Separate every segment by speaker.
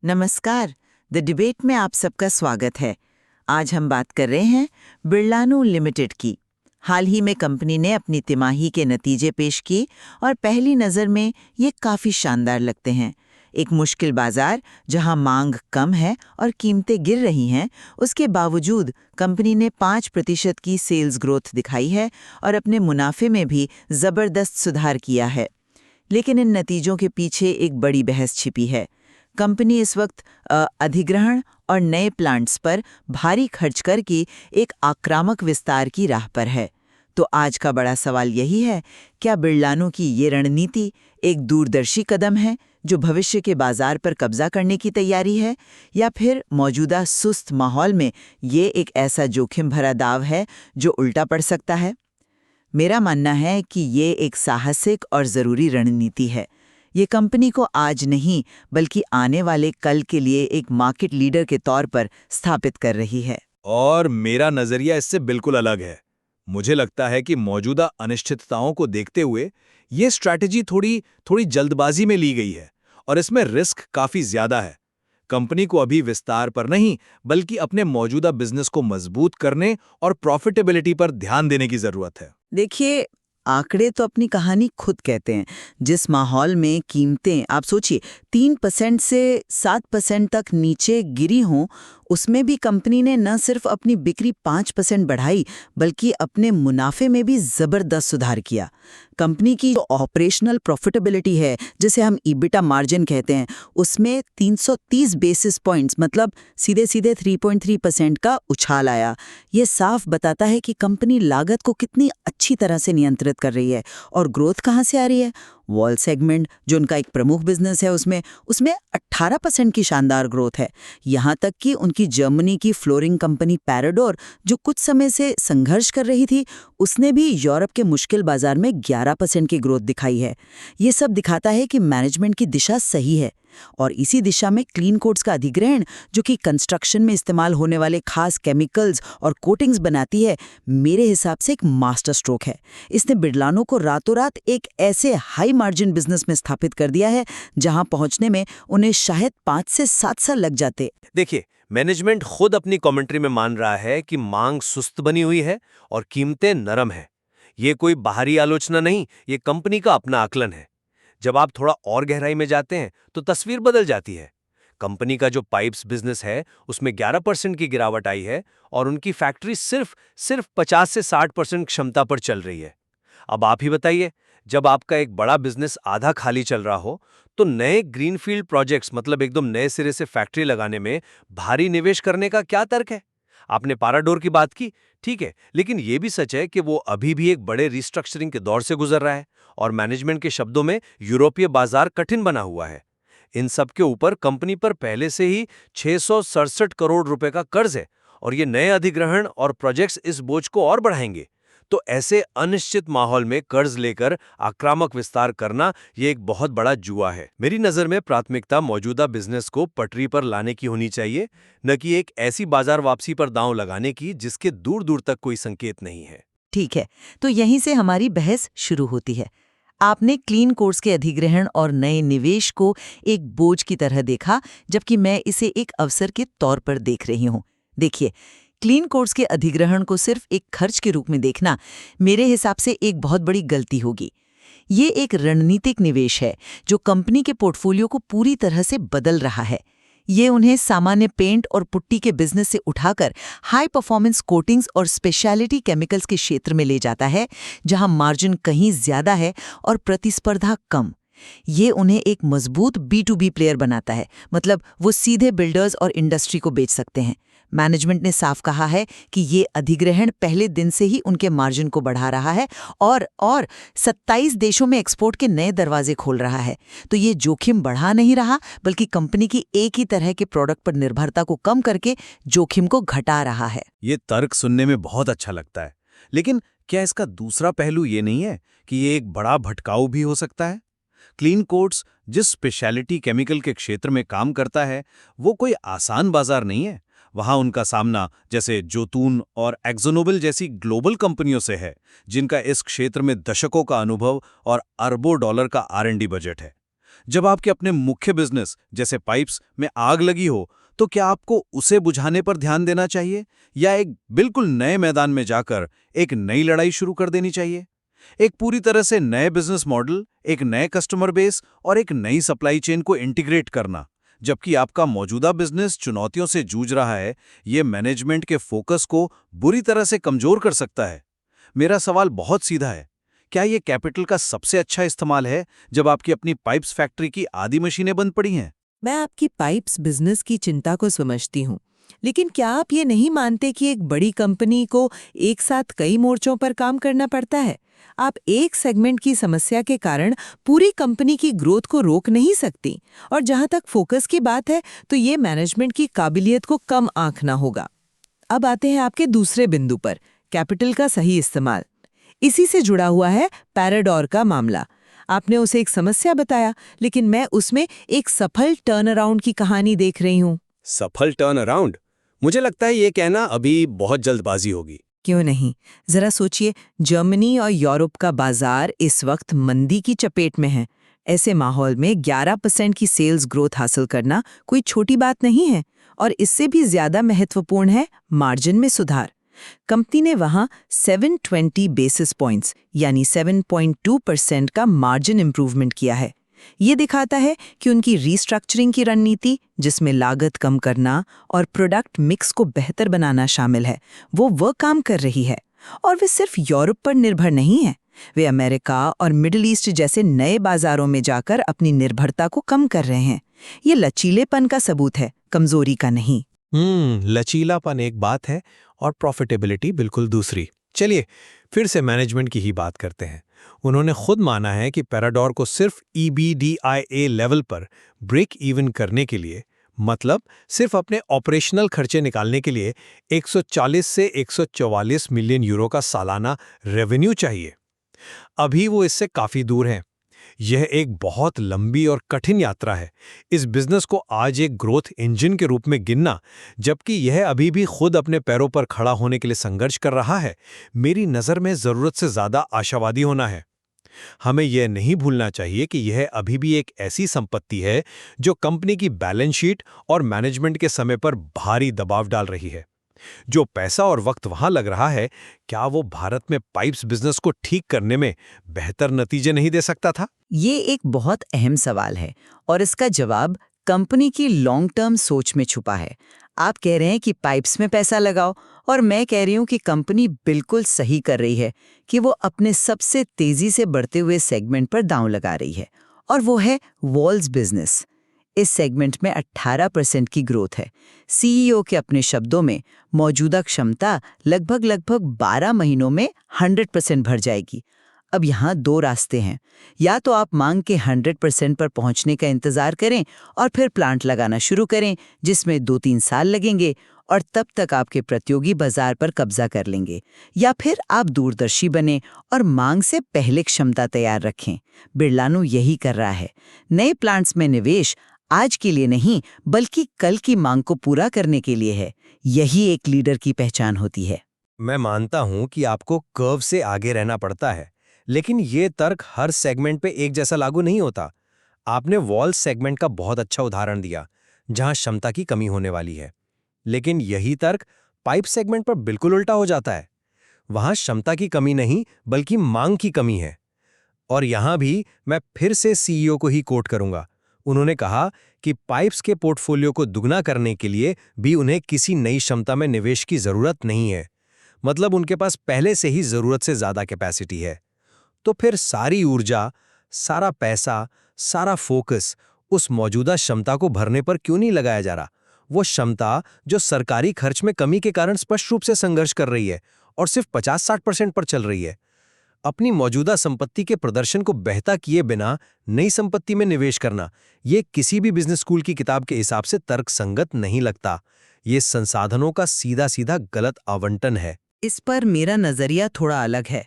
Speaker 1: नमस्कार। The debate में आप सबका स्वागत है। आज हम बात कर रहे हैं बिरलानु लिमिटेड की। हाल ही में कंपनी ने अपनी तिमाही के नतीजे पेश किए और पहली नज़र में ये काफ़ी शानदार लगते हैं। एक मुश्किल बाजार जहां मांग कम है और कीमतें गिर रही हैं, उसके बावजूद कंपनी ने 5% की सेल्स ग्रोथ दिखाई है और अपने मुनाफे में भी ज़बरदस्त सुधार किया है। लेकिन इन नतीजों के पीछे एक बड़ी बहस छिपी है। कंपनी इस वक्त अधिग्रहण और नए प्लांट्स पर भारी खर्च करके एक आक्रामक विस्तार की राह पर है। तो आज का बड़ा सवाल यही है, क्या बिरलानु की ये रणनीति एक दूरदर्शी कदम है जो भविष्य के बाजार पर कब्जा करने की तैयारी है, या फिर मौजूदा सुस्त माहौल में ये एक ऐसा जोखिम भरा दाव है जो उल्टा पड़ सकता है? मेरा मानना है कि ये एक साहसिक और ज़रूरी रणनीति है। ये कंपनी को आज नहीं बल्कि आने वाले कल के लिए एक मार्केट लीडर के तौर पर स्थापित कर रही है।
Speaker 2: और मेरा नजरिया इससे बिल्कुल अलग है। मुझे लगता है कि मौजूदा अनिश्चितताओं को देखते हुए ये स्ट्रैटेजी थोड़ी जल्दबाजी में ली गई है और इसमें रिस्क काफी ज्यादा है। कंपनी को अभी विस्तार पर नहीं बल्कि अपने मौजूदा बिजनेस को मजबूत करने और प्रॉफिटेबिलिटी पर ध्यान देने की जरूरत है।
Speaker 1: देखिए, आंकड़े तो अपनी कहानी खुद कहते हैं। जिस माहौल में कीमतें, आप सोचिए, 3% से 7% तक नीचे गिरी हों, उसमें भी कंपनी ने न सिर्फ अपनी बिक्री 5% बढ़ाई बल्कि अपने मुनाफे में भी जबरदस्त सुधार किया। कंपनी की जो ऑपरेशनल प्रॉफिटेबिलिटी है, जिसे हम ईबिटा मार्जिन कहते हैं, उसमें 330 बेसिस पॉइंट्स, मतलब सीधे सीधे 3.3% का उछाल आया। ये साफ बताता है कि कंपनी लागत को कितनी अच्छी तरह से नियंत्रित कर रही है। और ग्रोथ कहाँ से आ रही है? वॉल सेगमेंट, जो उनका एक प्रमुख बिजनेस है, उसमें 18% की शानदार ग्रोथ है। यहाँ तक कि उनकी जर्मनी की फ्लोरिंग कंपनी पैराडोर, जो कुछ समय से संघर्ष कर रही थी, उसने भी यूरोप के मुश्किल बाजार में 11% की ग्रोथ दिखाई है। ये सब दिखाता है कि मैनेजमेंट की दिशा सही है। और इसी दिशा में क्लीन कोट्स का अधिग्रहण, जो कि कंस्ट्रक्शन में इस्तेमाल होने वाले खास केमिकल्स और कोटिंग्स बनाती है, मेरे हिसाब से एक मास्टर स्ट्रोक है। इसने बिरलानु को रातों रात एक ऐसे हाई मार्जिन बिजनेस में स्थापित कर दिया है जहां पहुंचने में उन्हें शायद 5 से 7 साल लग जाते।
Speaker 2: देखिए, मैनेजमेंट खुद अपनी कमेंट्री में मान रहा है कि मांग सुस्त बनी हुई है और कीमतें नरम है। ये कोई बाहरी आलोचना नहीं, ये कंपनी का अपना आकलन है। जब आप थोड़ा और गहराई में जाते हैं तो तस्वीर बदल जाती है। कंपनी का जो पाइप्स बिजनेस है उसमें 11% की गिरावट आई है और उनकी फैक्ट्री सिर्फ 50 से 60% क्षमता पर चल रही है। अब आप ही बताइए, जब आपका एक बड़ा बिजनेस आधा खाली चल रहा हो तो नए ग्रीनफील्ड प्रोजेक्ट्स, मतलब एकदम नए सिरे से फैक्ट्री लगाने में भारी निवेश करने का क्या तर्क है? आपने पैराडोर की बात की, ठीक है, लेकिन यह भी सच है कि वो अभी भी एक बड़े रिस्ट्रक्चरिंग के दौर से गुजर रहा है और मैनेजमेंट के शब्दों में यूरोपीय बाजार कठिन बना हुआ है। इन सब के ऊपर कंपनी पर पहले से ही 667 करोड़ रुपए का कर्ज है और ये नए अधिग्रहण और प्रोजेक्ट्स इस बोझ को और बढ़ाएंगे। तो ऐसे अनिश्चित माहौल में कर्ज लेकर आक्रामक विस्तार करना ये एक बहुत बड़ा जुआ है। मेरी नजर में प्राथमिकता मौजूदा बिजनेस को पटरी पर लाने की होनी चाहिए, न कि एक ऐसी बाजार वापसी पर दांव लगाने की जिसके दूर दूर तक कोई संकेत नहीं है।
Speaker 1: ठीक है, तो यहीं से हमारी बहस शुरू होती है। आपने क्लीन कोर्स के अधिग्रहण और नए निवेश को एक बोझ की तरह देखा, जबकि मैं इसे एक अवसर के तौर पर देख रही हूँ। देखिए, क्लीन कोर्स के अधिग्रहण को सिर्फ एक खर्च के रूप में देखना मेरे हिसाब से एक बहुत बड़ी गलती होगी। ये एक रणनीतिक निवेश है जो कंपनी के पोर्टफोलियो को पूरी तरह से बदल रहा है। ये उन्हें सामान्य पेंट और पुट्टी के बिजनेस से उठाकर हाई परफॉर्मेंस कोटिंग्स और स्पेशलिटी केमिकल्स के क्षेत्र में ले जाता है, जहां मार्जिन कहीं ज्यादा है और प्रतिस्पर्धा कम। ये उन्हें एक मजबूत B2B प्लेयर बनाता है, मतलब वो सीधे बिल्डर्स और इंडस्ट्री को बेच सकते हैं। मैनेजमेंट ने साफ कहा है कि ये अधिग्रहण पहले दिन से ही उनके मार्जिन को बढ़ा रहा है और 27 देशों में एक्सपोर्ट के नए दरवाजे खोल रहा है। तो ये जोखिम बढ़ा नहीं रहा, बल्कि कंपनी की एक ही तरह के प्रोडक्ट पर निर्भरता को कम करके जोखिम को घटा रहा है।
Speaker 2: ये तर्क सुनने में बहुत अच्छा लगता है, लेकिन क्या इसका दूसरा पहलू ये नहीं है कि ये एक बड़ा भटकाऊ भी हो सकता है? क्लीन कोट्स जिस स्पेशलिटी केमिकल के क्षेत्र में काम करता है, वो कोई आसान बाजार नहीं है। वहां उनका सामना जैसे जोतून और एक्सोनोबिल जैसी ग्लोबल कंपनियों से है, जिनका इस क्षेत्र में दशकों का अनुभव और अरबों डॉलर का R&D बजट है।
Speaker 3: जब आपके अपने मुख्य बिजनेस जैसे पाइप्स में आग लगी हो तो क्या आपको उसे बुझाने पर ध्यान देना चाहिए या एक बिल्कुल नए मैदान में जाकर एक नई लड़ाई शुरू कर देनी चाहिए? एक पूरी तरह से नए बिजनेस मॉडल, एक नए कस्टमर बेस और एक नई सप्लाई चेन को इंटीग्रेट करना, जबकि आपका मौजूदा बिजनेस चुनौतियों से जूझ रहा है, ये मैनेजमेंट के फोकस को बुरी तरह से कमजोर कर सकता है। मेरा सवाल बहुत सीधा है, क्या ये कैपिटल का सबसे अच्छा इस्तेमाल है जब आपकी अपनी पाइप्स फैक्ट्री की आधी मशीनें बंद पड़ी हैं?
Speaker 4: मैं आपकी पाइप्स बिजनेस की चिंता को समझती हूँ, लेकिन क्या आप ये नहीं मानते कि एक बड़ी कंपनी को एक साथ कई मोर्चों पर काम करना पड़ता है? आप एक सेगमेंट की समस्या के कारण पूरी कंपनी की ग्रोथ को रोक नहीं सकती। और जहाँ तक फोकस की बात है, तो ये मैनेजमेंट की काबिलियत को कम आंकना होगा। अब आते हैं आपके दूसरे बिंदु पर, कैपिटल का सही इस्तेमाल। इसी से जुड़ा हुआ है पैराडोर का मामला। आपने उसे एक समस्या बताया, लेकिन मैं उसमें एक सफल टर्न अराउंड की कहानी देख रही हूँ।
Speaker 5: सफल टर्न अराउंड? मुझे लगता है ये कहना अभी बहुत जल्दबाजी होगी।
Speaker 4: क्यों नहीं, जरा सोचिए, जर्मनी और यूरोप का बाजार इस वक्त मंदी की चपेट में है। ऐसे माहौल में 11% की सेल्स ग्रोथ हासिल करना कोई छोटी बात नहीं है, और इससे भी ज्यादा महत्वपूर्ण है मार्जिन में सुधार। कंपनी ने वहां 720 बेसिस पॉइंट्स यानी 7.2% का मार्जिन इंप्रूवमेंट किया है। ये दिखाता है कि उनकी रीस्ट्रक्चरिंग की रणनीति, जिसमें लागत कम करना और प्रोडक्ट मिक्स को बेहतर बनाना शामिल है, वो काम कर रही है। और वे सिर्फ यूरोप पर निर्भर नहीं है, वे अमेरिका और मिडिल ईस्ट जैसे नए बाजारों में जाकर अपनी निर्भरता को कम कर रहे हैं। ये लचीलेपन का सबूत है, कमजोरी का नहीं।
Speaker 5: लचीलापन एक बात है और प्रॉफिटेबिलिटी बिल्कुल दूसरी। चलिए फिर से मैनेजमेंट की ही बात करते हैं। उन्होंने खुद माना है कि पैराडोर को सिर्फ EBITDA लेवल पर ब्रेक इवन करने के लिए, मतलब सिर्फ अपने ऑपरेशनल खर्चे निकालने के लिए 140 से 144 मिलियन यूरो का सालाना रेवेन्यू चाहिए। अभी वो इससे काफी दूर हैं। यह एक बहुत लंबी और कठिन यात्रा है इस बिजनेस को आज एक ग्रोथ इंजन के रूप में गिनना, जबकि यह अभी भी खुद अपने पैरों पर खड़ा होने के लिए संघर्ष कर रहा है। मेरी नज़र में ज़रूरत से ज़्यादा आशावादी होना है। हमें यह नहीं भूलना चाहिए कि यह अभी भी एक ऐसी संपत्ति है जो कंपनी की बैलेंस शीट और मैनेजमेंट के समय पर भारी दबाव डाल रही है। जो पैसा और वक्त वहां लग रहा है, क्या वो भारत में पाइप्स बिजनेस को ठीक करने में बेहतर नतीजे नहीं दे सकता था?
Speaker 1: ये एक बहुत अहम सवाल है और इसका जवाब कंपनी की लॉन्ग टर्म सोच में छुपा है। आप कह रहे हैं कि पाइप्स में पैसा लगाओ, और मैं कह रही हूँ कि कंपनी बिल्कुल सही कर रही है कि वो अपने सबसे तेजी से बढ़ते हुए सेगमेंट पर दांव लगा रही है, और वो है वॉल्स बिजनेस। इस सेगमेंट में 18% की ग्रोथ है। सीईओ के अपने शब्दों में मौजूदा क्षमता लगभग 12 महीनों में 100% भर जाएगी। अब यहाँ दो रास्ते हैं, या तो आप मांग के 100% पर पहुँचने का इंतजार करें और फिर प्लांट लगाना शुरू करें, जिसमें 2-3 साल लगेंगे और तब तक आपके प्रतियोगी बाजार पर कब्जा कर लेंगे, या फिर आप दूरदर्शी बने और मांग से पहले क्षमता तैयार रखें। बिरलानु यही कर रहा है। नए प्लांट्स में निवेश आज के लिए नहीं, बल्कि कल की मांग को पूरा करने के लिए है। यही एक लीडर की पहचान होती है।
Speaker 5: मैं मानता हूं कि आपको कर्व से आगे रहना पड़ता है, लेकिन ये तर्क हर सेगमेंट पे एक जैसा लागू नहीं होता। आपने वॉल सेगमेंट का बहुत अच्छा उदाहरण दिया, जहां क्षमता की कमी होने वाली है। लेकिन यही तर्क पाइप सेगमेंट पर बिल्कुल उल्टा हो जाता है। वहां क्षमता की कमी नहीं, बल्कि मांग की कमी है। और यहां भी मैं फिर से सीईओ को ही कोट करूंगा। उन्होंने कहा कि पाइप्स के पोर्टफोलियो को दुगना करने के लिए भी उन्हें किसी नई क्षमता में निवेश की जरूरत नहीं है। मतलब उनके पास पहले से ही जरूरत से ज्यादा कैपेसिटी है। तो फिर सारी ऊर्जा, सारा पैसा, सारा फोकस उस मौजूदा क्षमता को भरने पर क्यों नहीं लगाया जा रहा? वो क्षमता जो सरकारी खर्च में कमी के कारण स्पष्ट रूप से संघर्ष कर रही है और सिर्फ 50-60% पर चल रही है। अपनी मौजूदा संपत्ति के प्रदर्शन को बेहतर किए बिना नई संपत्ति में निवेश करना, ये किसी भी बिजनेस स्कूल की किताब के हिसाब से तर्कसंगत नहीं लगता। ये संसाधनों का सीधा सीधा गलत आवंटन है।
Speaker 4: इस पर मेरा नजरिया थोड़ा अलग है।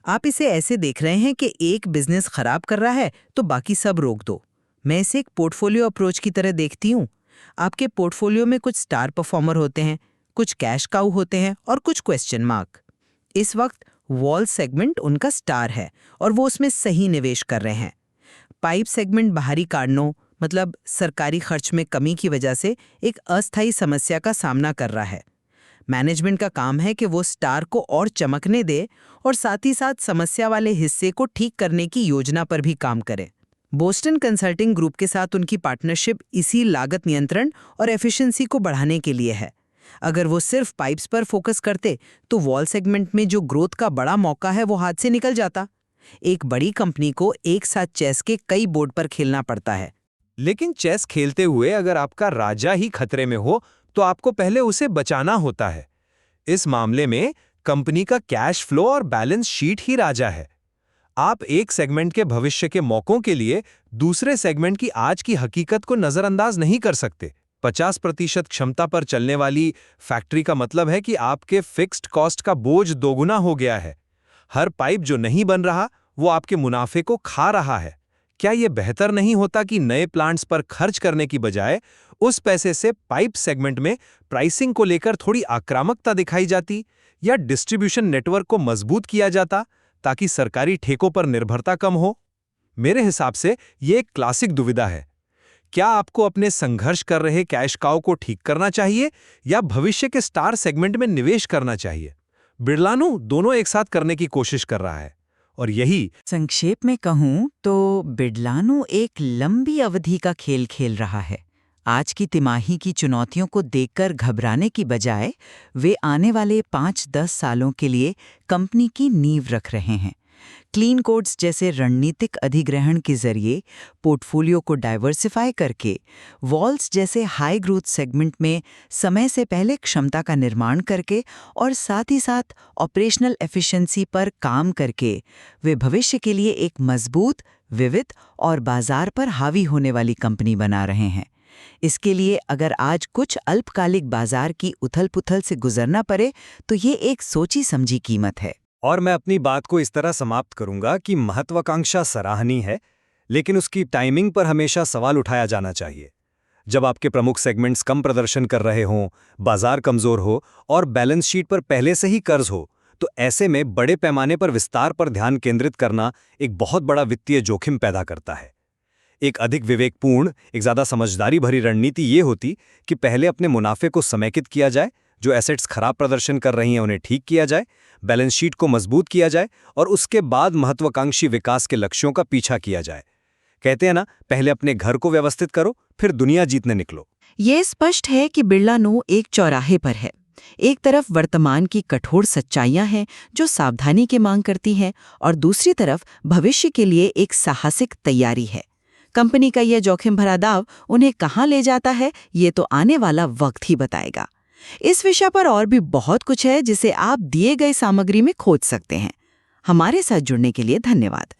Speaker 4: आप इसे ऐसे देख रहे हैं कि एक बिजनेस खराब कर रहा है तो बाकी सब रोक दो। मैं इसे एक पोर्टफोलियो अप्रोच की तरह देखती हूँ। आपके पोर्टफोलियो में कुछ स्टार परफॉर्मर होते हैं, कुछ कैश काऊ होते हैं और कुछ क्वेश्चन मार्क। इस वक्त वॉल सेगमेंट उनका स्टार है और वो उसमें सही निवेश कर रहे हैं। पाइप सेगमेंट बाहरी कारणों मतलब सरकारी खर्च में कमी की वजह से एक अस्थायी समस्या का सामना कर रहा है। मैनेजमेंट का काम है कि वो स्टार को और चमकने दे और साथ ही साथ समस्या वाले हिस्से को ठीक करने की योजना पर भी काम करे। बोस्टन कंसल्टिंग ग्रुप के साथ उनकी पार्टनरशिप इसी लागत नियंत्रण और एफिशिएंसी को बढ़ाने के लिए है। अगर वो सिर्फ पाइप्स पर फोकस करते तो वॉल सेगमेंट में जो ग्रोथ का बड़ा मौका है वो हाथ से निकल जाता। एक बड़ी कंपनी को एक साथ चेस के कई बोर्ड पर खेलना पड़ता है।
Speaker 5: लेकिन चेस खेलते हुए अगर आपका राजा ही खतरे में हो तो आपको पहले उसे बचाना होता है। इस मामले में कंपनी का कैश फ्लो और बैलेंस शीट ही राजा है। आप एक सेगमेंट के भविष्य के मौकों के लिए दूसरे सेगमेंट की आज की हकीकत को नजरअंदाज नहीं कर सकते। 50% क्षमता पर चलने वाली फैक्ट्री का मतलब है कि आपके फिक्स्ड कॉस्ट का बोझ दोगुना हो गया है। हर पाइप जो नहीं बन रहा वो आपके मुनाफे को खा रहा है। क्या यह बेहतर नहीं होता कि नए प्लांट्स पर खर्च करने की बजाय उस पैसे से पाइप सेगमेंट में प्राइसिंग को लेकर थोड़ी आक्रामकता दिखाई जाती या डिस्ट्रीब्यूशन नेटवर्क को मजबूत किया जाता ताकि सरकारी ठेकों पर निर्भरता कम हो? मेरे हिसाब से यह एक क्लासिक दुविधा है। क्या आपको अपने संघर्ष कर रहे कैश काउ को ठीक करना चाहिए या भविष्य के स्टार सेगमेंट में निवेश करना चाहिए? बिरलानु दोनों एक साथ करने की कोशिश कर रहा है और यही
Speaker 1: संक्षेप में कहूं तो बिडलानो एक लंबी अवधि का खेल खेल रहा है। आज की तिमाही की चुनौतियों को देखकर घबराने की बजाय वे आने वाले 5-10 सालों के लिए कंपनी की नींव रख रहे हैं। क्लीन कोड्स जैसे रणनीतिक अधिग्रहण के जरिए पोर्टफोलियो को डाइवर्सिफाई करके वॉल्स जैसे हाई ग्रोथ सेगमेंट में समय से पहले क्षमता का निर्माण करके और साथ ही साथ ऑपरेशनल एफिशिएंसी पर काम करके वे भविष्य के लिए एक मजबूत, विविध और बाजार पर हावी होने वाली कंपनी बना रहे हैं। इसके लिए अगर आज कुछ अल्पकालिक बाजार की उथल-पुथल से गुजरना पड़े तो ये एक सोची समझी कीमत है।
Speaker 5: और मैं अपनी बात को इस तरह समाप्त करूंगा कि महत्वाकांक्षा सराहनीय है, लेकिन उसकी टाइमिंग पर हमेशा सवाल उठाया जाना चाहिए। जब आपके प्रमुख सेगमेंट्स कम प्रदर्शन कर रहे हों, बाजार कमजोर हो और बैलेंस शीट पर पहले से ही कर्ज हो, तो ऐसे में बड़े पैमाने पर विस्तार पर ध्यान केंद्रित करना एक बहुत बड़ा वित्तीय जोखिम पैदा करता है। एक अधिक विवेकपूर्ण, एक ज़्यादा समझदारी भरी रणनीति ये होती कि पहले अपने मुनाफे को समेकित किया जाए, जो एसेट्स खराब प्रदर्शन कर रही हैं उन्हें ठीक किया जाए, बैलेंस शीट को मजबूत किया जाए और उसके बाद महत्वाकांक्षी विकास के लक्ष्यों का पीछा किया जाए। कहते हैं ना, पहले अपने घर को व्यवस्थित करो, फिर दुनिया जीतने निकलो।
Speaker 1: ये स्पष्ट है कि बिरलानो एक चौराहे पर है। एक तरफ वर्तमान की कठोर सच्चाइयां हैं जो सावधानी की मांग करती हैं और दूसरी तरफ भविष्य के लिए एक साहसिक तैयारी है। कंपनी का यह जोखिम भरा दाव उन्हें कहाँ ले जाता है, ये तो आने वाला वक्त ही बताएगा। इस विषय पर और भी बहुत कुछ है जिसे आप दिए गए सामग्री में खोज सकते हैं। हमारे साथ जुड़ने के लिए धन्यवाद।